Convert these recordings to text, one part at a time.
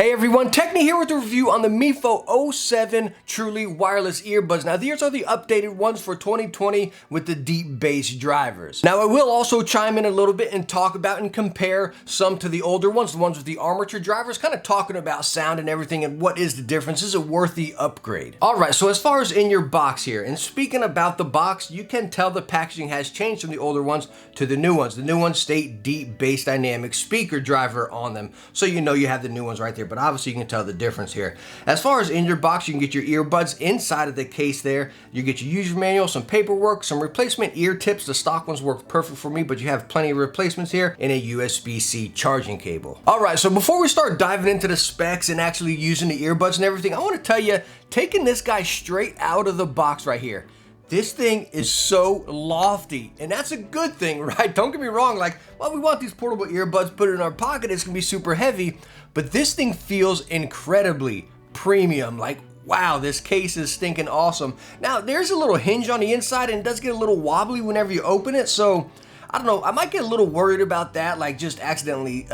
Hey everyone, Techni here with a review on the Mifo 07 Truly Wireless Earbuds. Now these are the updated ones for 2020 with the deep bass drivers. Now I will also chime in a little bit and talk about and compare some to the older ones, the ones with the armature drivers, kind of talking about sound and everything and what is the difference. Is it worth the upgrade? Alright, so as far as in your box here, and speaking about the box, you can tell the packaging has changed from the older ones to the new ones. The new ones state deep bass dynamic speaker driver on them, so you know you have the new ones right there. But obviously you can tell the difference here. As far as in your box, you can get your earbuds inside of the case there. You get your user manual, some paperwork, some replacement ear tips. The stock ones work perfect for me, but you have plenty of replacements here, and a USB-C charging cable. All right, so before we start diving into the specs and actually using the earbuds and everything, I want to tell you, taking this guy straight out of the box right here, this thing is so lofty, and that's a good thing, right? Don't get me wrong, like, well, we want these portable earbuds, put it in our pocket, it's gonna be super heavy, but this thing feels incredibly premium. Like, wow, this case is stinking awesome. Now, there's a little hinge on the inside, and it does get a little wobbly whenever you open it, so I don't know, I might get a little worried about that, like just accidentally,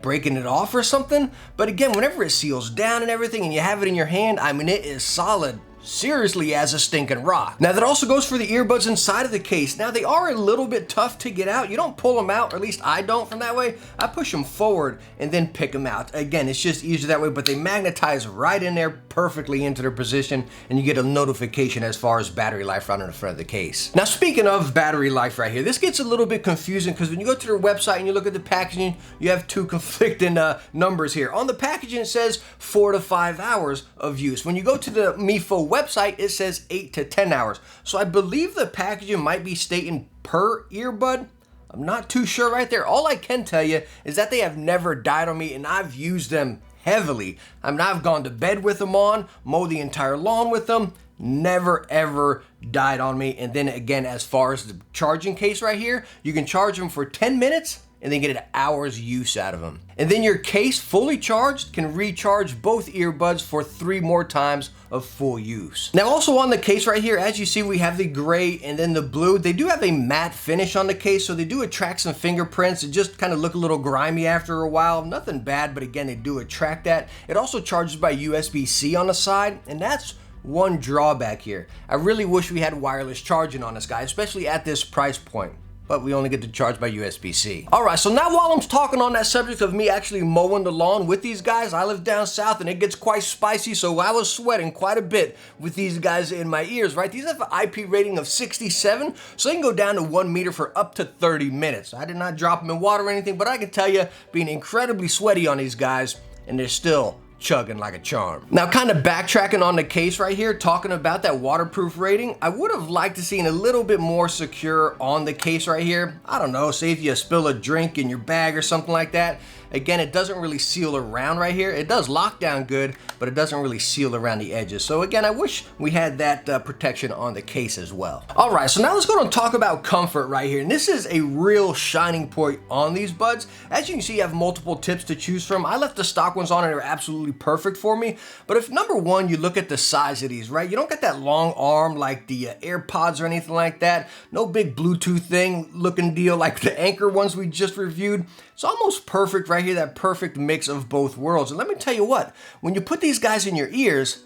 breaking it off or something. But again, whenever it seals down and everything and you have it in your hand, I mean, it is solid. Seriously, as a stinking rock. Now that also goes for the earbuds inside of the case. Now they are a little bit tough to get out. You don't pull them out, or at least I don't from that way. I push them forward and then pick them out. Again, it's just easier that way, but they magnetize right in there perfectly into their position, and you get a notification as far as battery life right on the front of the case. Now speaking of battery life right here, this gets a little bit confusing because when you go to their website and you look at the packaging, you have two conflicting numbers here. On the packaging it says 4 to 5 hours of use. When you go to the Mifo website, it says 8 to 10 hours. So I believe the packaging might be stating per earbud. I'm not too sure right there. All I can tell you is that they have never died on me, and I've used them heavily. I mean, I've gone to bed with them on, mowed the entire lawn with them, never ever died on me. And then again, as far as the charging case right here, you can charge them for 10 minutes and then get an hour's use out of them. And then your case, fully charged, can recharge both earbuds for 3 more times of full use. Now also on the case right here, as you see, we have the gray and then the blue. They do have a matte finish on the case, so they do attract some fingerprints. It just kind of look a little grimy after a while. Nothing bad, but again, they do attract that. It also charges by USB-C on the side, and that's one drawback here. I really wish we had wireless charging on this guy, especially at this price point. But we only get to charge by USB-C. Alright, so now while I'm talking on that subject of me actually mowing the lawn with these guys, I live down south and it gets quite spicy, so I was sweating quite a bit with these guys in my ears, right? These have an IP rating of 67, so they can go down to 1 meter for up to 30 minutes. I did not drop them in water or anything, but I can tell you, being incredibly sweaty on these guys, and they're still chugging like a charm. Now kind of backtracking on the case right here, talking about that waterproof rating, I would have liked to seen a little bit more secure on the case right here. I don't know, say if you spill a drink in your bag or something like that. Again, it doesn't really seal around right here. It does lock down good, but it doesn't really seal around the edges. So again, I wish we had that protection on the case as well. All right, so now let's go and talk about comfort right here. And this is a real shining point on these buds. As you can see, you have multiple tips to choose from. I left the stock ones on and they're absolutely perfect for me. But if number one, you look at the size of these, right? You don't get that long arm like the AirPods or anything like that. No big Bluetooth thing looking deal like the Anchor ones we just reviewed. It's almost perfect right here, that perfect mix of both worlds. And let me tell you what, when you put these guys in your ears,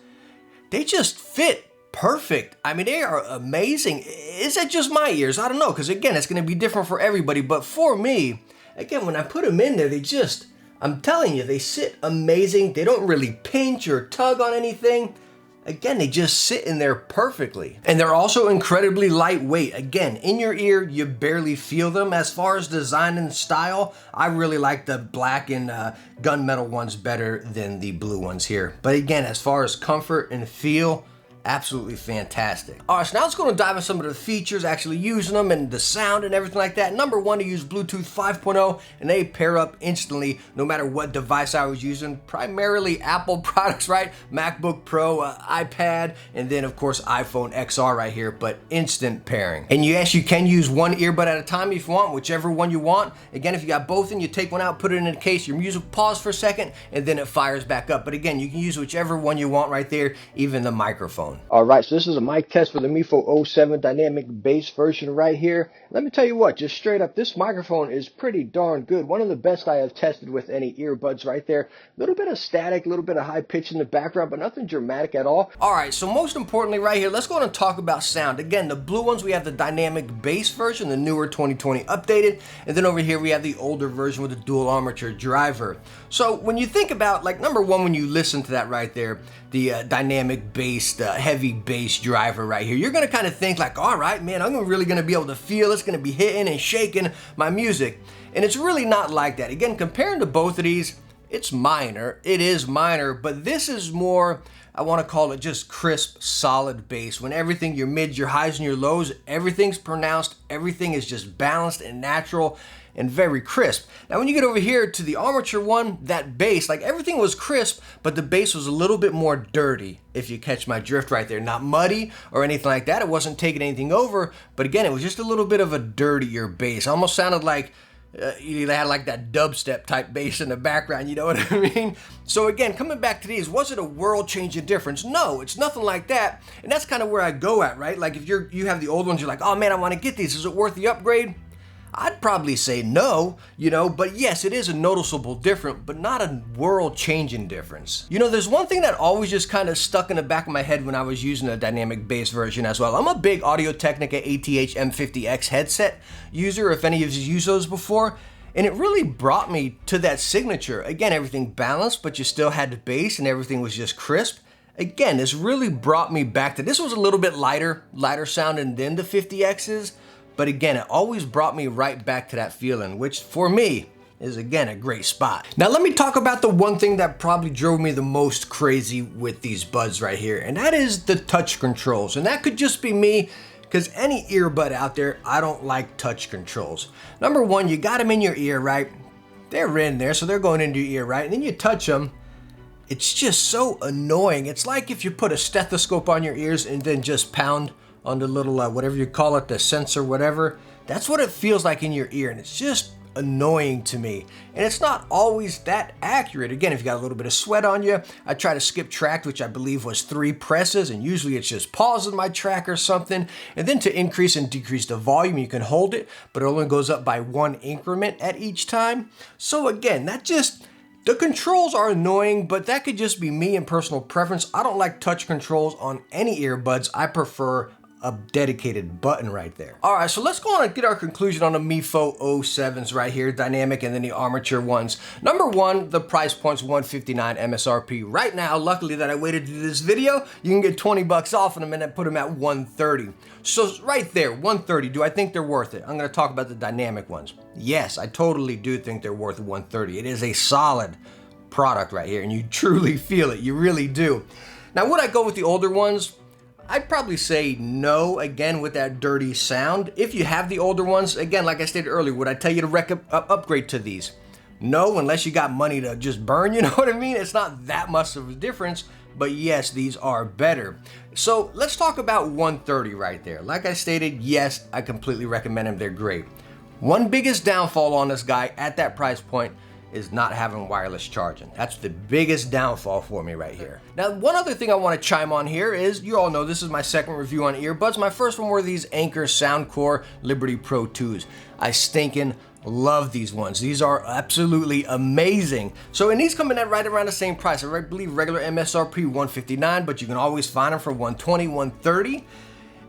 they just fit perfect. I mean, they are amazing. Is that just my ears? I don't know, because again, it's going to be different for everybody. But for me, again, when I put them in there, they just, I'm telling you, they sit amazing. They don't really pinch or tug on anything. Again, they just sit in there perfectly. And they're also incredibly lightweight. Again, in your ear, you barely feel them. As far as design and style, I really like the black and gunmetal ones better than the blue ones here. But again, as far as comfort and feel, absolutely fantastic. All right, so now let's go and dive into some of the features, actually using them and the sound and everything like that. Number one, to use Bluetooth 5.0, and they pair up instantly no matter what device I was using. Primarily Apple products, right? MacBook Pro, iPad, and then of course iPhone XR right here, but instant pairing. And yes, you can use one earbud at a time if you want, whichever one you want. Again, if you got both in, you take one out, put it in a case, your music pause for a second, and then it fires back up. But again, you can use whichever one you want right there, even the microphone. one. All right, so this is a mic test for the Mifo 07 dynamic bass version right here. Let me tell you what, just straight up, this microphone is pretty darn good. One of the best I have tested with any earbuds right there. A little bit of static, a little bit of high pitch in the background, but nothing dramatic at all. All right, so most importantly right here, let's go on and talk about sound. Again, the blue ones, we have the dynamic bass version, the newer 2020 updated, and then over here we have the older version with the dual armature driver. So when you think about, like, number one, when you listen to that right there, the dynamic bass, the heavy bass driver right here, you're gonna kind of think like, all right, man, I'm really gonna be able to feel it's gonna be hitting and shaking my music. And it's really not like that. Again, comparing to both of these, it's minor. It is minor, but this is more, I want to call it just crisp, solid bass. When everything, your mids, your highs, and your lows, everything's pronounced, everything is just balanced and natural and very crisp. Now, when you get over here to the armature one, that bass, like everything was crisp, but the bass was a little bit more dirty, if you catch my drift right there. Not muddy or anything like that. It wasn't taking anything over, but again, it was just a little bit of a dirtier bass. Almost sounded like you had like that dubstep type bass in the background, you know what I mean? So again, coming back to these, was it a world-changing difference? No, it's nothing like that, and that's kind of where I go at, right? Like if you have the old ones, you're like, oh man, I want to get these. Is it worth the upgrade? I'd probably say no, you know, but yes, it is a noticeable difference, but not a world-changing difference. You know, there's one thing that always just kind of stuck in the back of my head when I was using a dynamic bass version as well. I'm a big Audio-Technica ATH M50X headset user, if any of you used those before, and it really brought me to that signature. Again, everything balanced, but you still had the bass and everything was just crisp. Again, this really brought me back to, this was a little bit lighter sounding than the 50Xs, but again, it always brought me right back to that feeling, which for me is again a great spot. Now let me talk about the one thing that probably drove me the most crazy with these buds right here, and that is the touch controls. And that could just be me, because any earbud out there, I don't like touch controls. Number one, you got them in your ear, right? They're in there, so they're going into your ear, right? And then you touch them. It's just so annoying. It's like if you put a stethoscope on your ears and then just pound on the little, whatever you call it, the sensor, whatever. That's what it feels like in your ear, and it's just annoying to me. And it's not always that accurate. Again, if you got a little bit of sweat on you, I try to skip track, which I believe was 3 presses, and usually it's just pausing my track or something. And then to increase and decrease the volume, you can hold it, but it only goes up by 1 increment at each time. So again, the controls are annoying, but that could just be me and personal preference. I don't like touch controls on any earbuds. I prefer a dedicated button right there. All right, so let's go on and get our conclusion on the Mifo 07s right here, dynamic, and then the armature ones. Number one, the price point's $159 MSRP. Right now, luckily that I waited to do this video, you can get 20 bucks off of them and I put them at $130. So right there, $130, do I think they're worth it? I'm gonna talk about the dynamic ones. Yes, I totally do think they're worth $130. It is a solid product right here, and you truly feel it, you really do. Now, would I go with the older ones? I'd probably say no, again, with that dirty sound. If you have the older ones, again, like I stated earlier, would I tell you to upgrade to these? No, unless you got money to just burn, you know what I mean? It's not that much of a difference, but yes, these are better. So let's talk about 130 right there. Like I stated, yes, I completely recommend them, they're great. One biggest downfall on this guy at that price point is not having wireless charging. That's the biggest downfall for me right here. Now, one other thing I want to chime on here is, you all know this is my second review on earbuds. My first one were these Anker Soundcore Liberty Pro 2s. I stinking love these ones. These are absolutely amazing. So, and these come in at right around the same price. I believe regular MSRP $159, but you can always find them for $120, $130.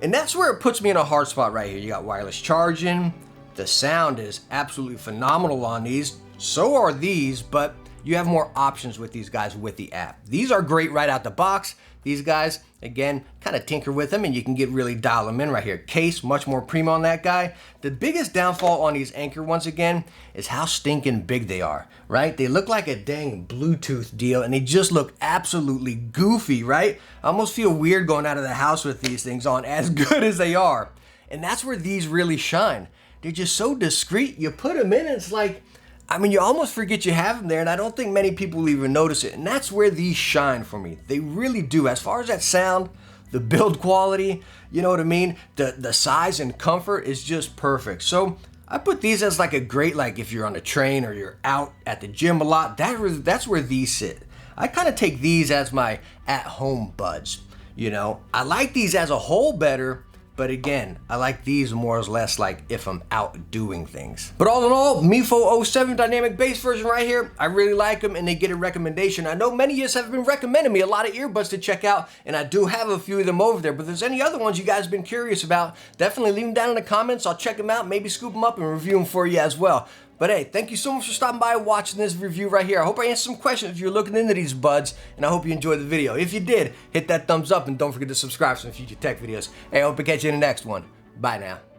And that's where it puts me in a hard spot right here. You got wireless charging. The sound is absolutely phenomenal on these. So are these, but you have more options with these guys with the app. These are great right out the box. These guys, again, kind of tinker with them and you can really dial them in right here. Case, much more premium on that guy. The biggest downfall on these Anker ones, again, is how stinking big they are, right? They look like a dang Bluetooth deal and they just look absolutely goofy, right? I almost feel weird going out of the house with these things on, as good as they are. And that's where these really shine. They're just so discreet. You put them in and it's like, I mean, you almost forget you have them there, and I don't think many people even notice it. And that's where these shine for me. They really do. As far as that sound, the build quality, you know what I mean? The size and comfort is just perfect. So I put these as like a great, like if you're on a train or you're out at the gym a lot, that's where these sit. I kind of take these as my at-home buds. You know, I like these as a whole better, but again, I like these more or less like if I'm out doing things. But all in all, Mifo 07 dynamic bass version right here, I really like them and they get a recommendation. I know many of you have been recommending me a lot of earbuds to check out, and I do have a few of them over there, but if there's any other ones you guys have been curious about, definitely leave them down in the comments. I'll check them out, maybe scoop them up and review them for you as well. But hey, thank you so much for stopping by and watching this review right here. I hope I answered some questions if you're looking into these buds, and I hope you enjoyed the video. If you did, hit that thumbs up and don't forget to subscribe for some future tech videos. Hey, I hope to catch you in the next one. Bye now.